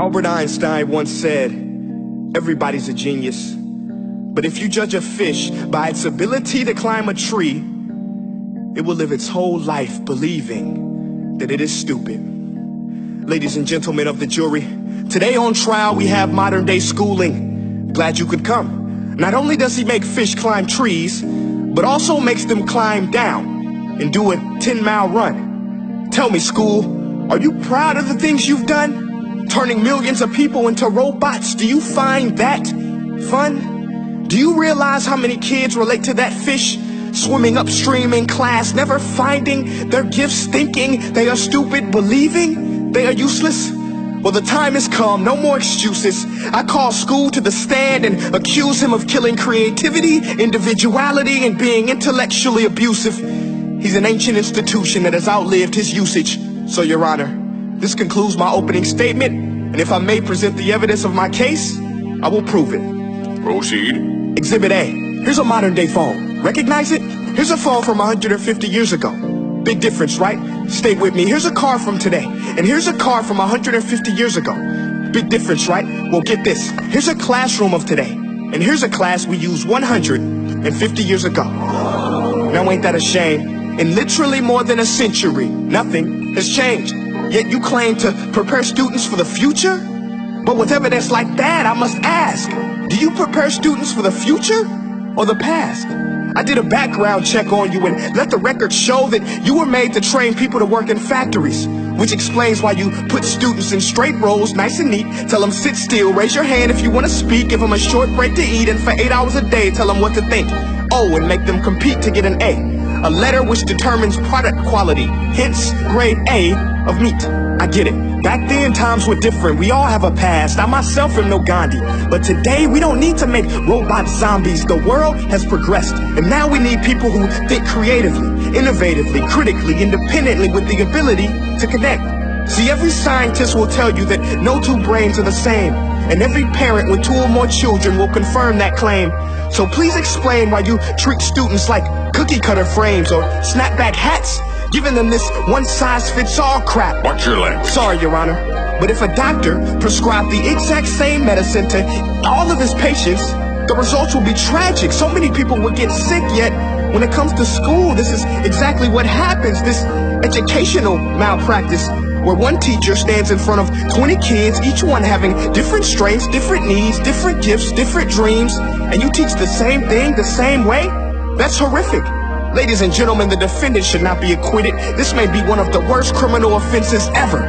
Albert Einstein once said, everybody's a genius. But if you judge a fish by its ability to climb a tree, it will live its whole life believing that it is stupid. Ladies and gentlemen of the jury, today on trial we have modern day schooling. Glad you could come. Not only does he make fish climb trees, but also makes them climb down and do a 10-mile run. Tell me, school, are you proud of the things you've done? Turning millions of people into robots, do you find that fun? Do you realize how many kids relate to that fish? Swimming upstream in class, never finding their gifts, thinking they are stupid, believing they are useless? Well, the time has come, no more excuses. I call school to the stand and accuse him of killing creativity, individuality, and being intellectually abusive. He's an ancient institution that has outlived his usage. So, Your Honor, this concludes my opening statement, and if I may present the evidence of my case, I will prove it. Proceed. Exhibit A. Here's a modern day phone. Recognize it? Here's a phone from 150 years ago. Big difference, right? Stay with me. Here's a car from today, and here's a car from 150 years ago. Big difference, right? Well, get this. Here's a classroom of today, and here's a class we used 150 years ago. Now, ain't that a shame? In literally more than a century, nothing has changed. Yet you claim to prepare students for the future? But with evidence like that, I must ask, do you prepare students for the future or the past? I did a background check on you and let the record show that you were made to train people to work in factories, which explains why you put students in straight rows, nice and neat, tell them sit still, raise your hand if you want to speak, give them a short break to eat, and for 8 hours a day, tell them what to think. Oh, and make them compete to get an A letter which determines product quality, hence grade A of meat. I get it. Back then, times were different. We all have a past. I myself am no Gandhi. But today, we don't need to make robot zombies. The world has progressed. And now we need people who think creatively, innovatively, critically, independently, with the ability to connect. See, every scientist will tell you that no two brains are the same. And every parent with 2 or more children will confirm that claim. So please explain why you treat students like cookie cutter frames or snapback hats, giving them this one-size-fits-all crap. Watch your language. Sorry, Your Honor, but if a doctor prescribed the exact same medicine to all of his patients, the results will be tragic. So many people will get sick, yet when it comes to school, this is exactly what happens. This educational malpractice, where one teacher stands in front of 20 kids, each one having different strengths, different needs, different gifts, different dreams, and you teach the same thing the same way? That's horrific. Ladies and gentlemen, the defendant should not be acquitted. This may be one of the worst criminal offenses ever.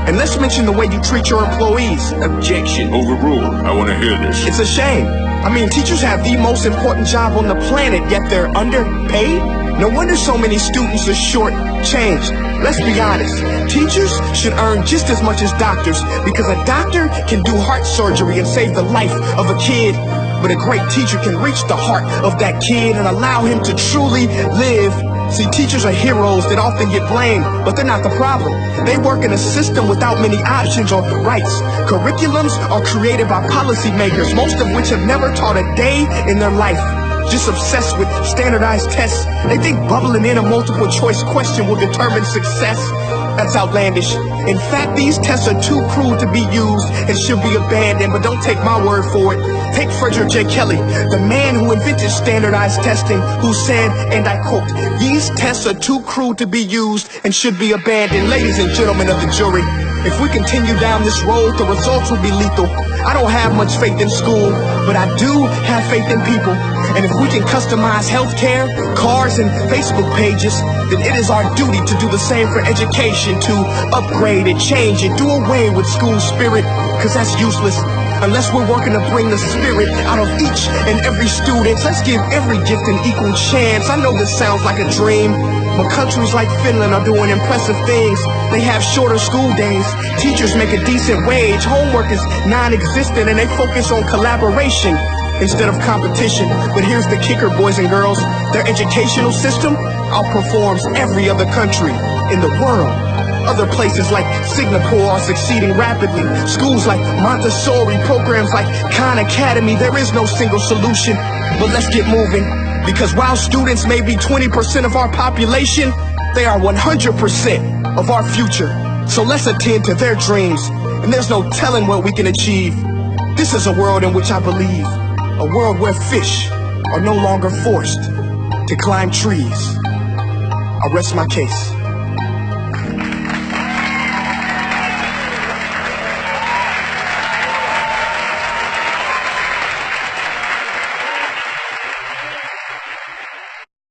And let's mention the way you treat your employees. Objection. Overruled. I want to hear this. It's a shame. I mean, teachers have the most important job on the planet, yet they're underpaid? No wonder so many students are short-changed. Let's be honest. Teachers should earn just as much as doctors, because a doctor can do heart surgery and save the life of a kid. But a great teacher can reach the heart of that kid and allow him to truly live. See, teachers are heroes that often get blamed, but they're not the problem. They work in a system without many options or rights. Curriculums are created by policymakers, most of which have never taught a day in their life. Just obsessed with standardized tests. They think bubbling in a multiple choice question will determine success. That's outlandish. In fact, these tests are too cruel to be used and should be abandoned, but don't take my word for it. Take Frederick J. Kelly, the man who invented standardized testing, who said, and I quote, "These tests are too cruel to be used and should be abandoned." Ladies and gentlemen of the jury, if we continue down this road, the results will be lethal. I don't have much faith in school, but I do have faith in people. And if we can customize healthcare, cars, and Facebook pages, then it is our duty to do the same for education, to upgrade it, change it, do away with school spirit, because that's useless. Unless we're working to bring the spirit out of each and every student. Let's give every gift an equal chance. I know this sounds like a dream, but countries like Finland are doing impressive things. They have shorter school days, teachers make a decent wage, homework is non-existent, and they focus on collaboration instead of competition. But here's the kicker, boys and girls. Their educational system outperforms every other country in the world. Other places like Singapore are succeeding rapidly. Schools like Montessori, programs like Khan Academy, there is no single solution. But let's get moving, because while students may be 20% of our population, they are 100% of our future. So let's attend to their dreams and there's no telling what we can achieve. This is a world in which I believe, a world where fish are no longer forced to climb trees. I rest my case.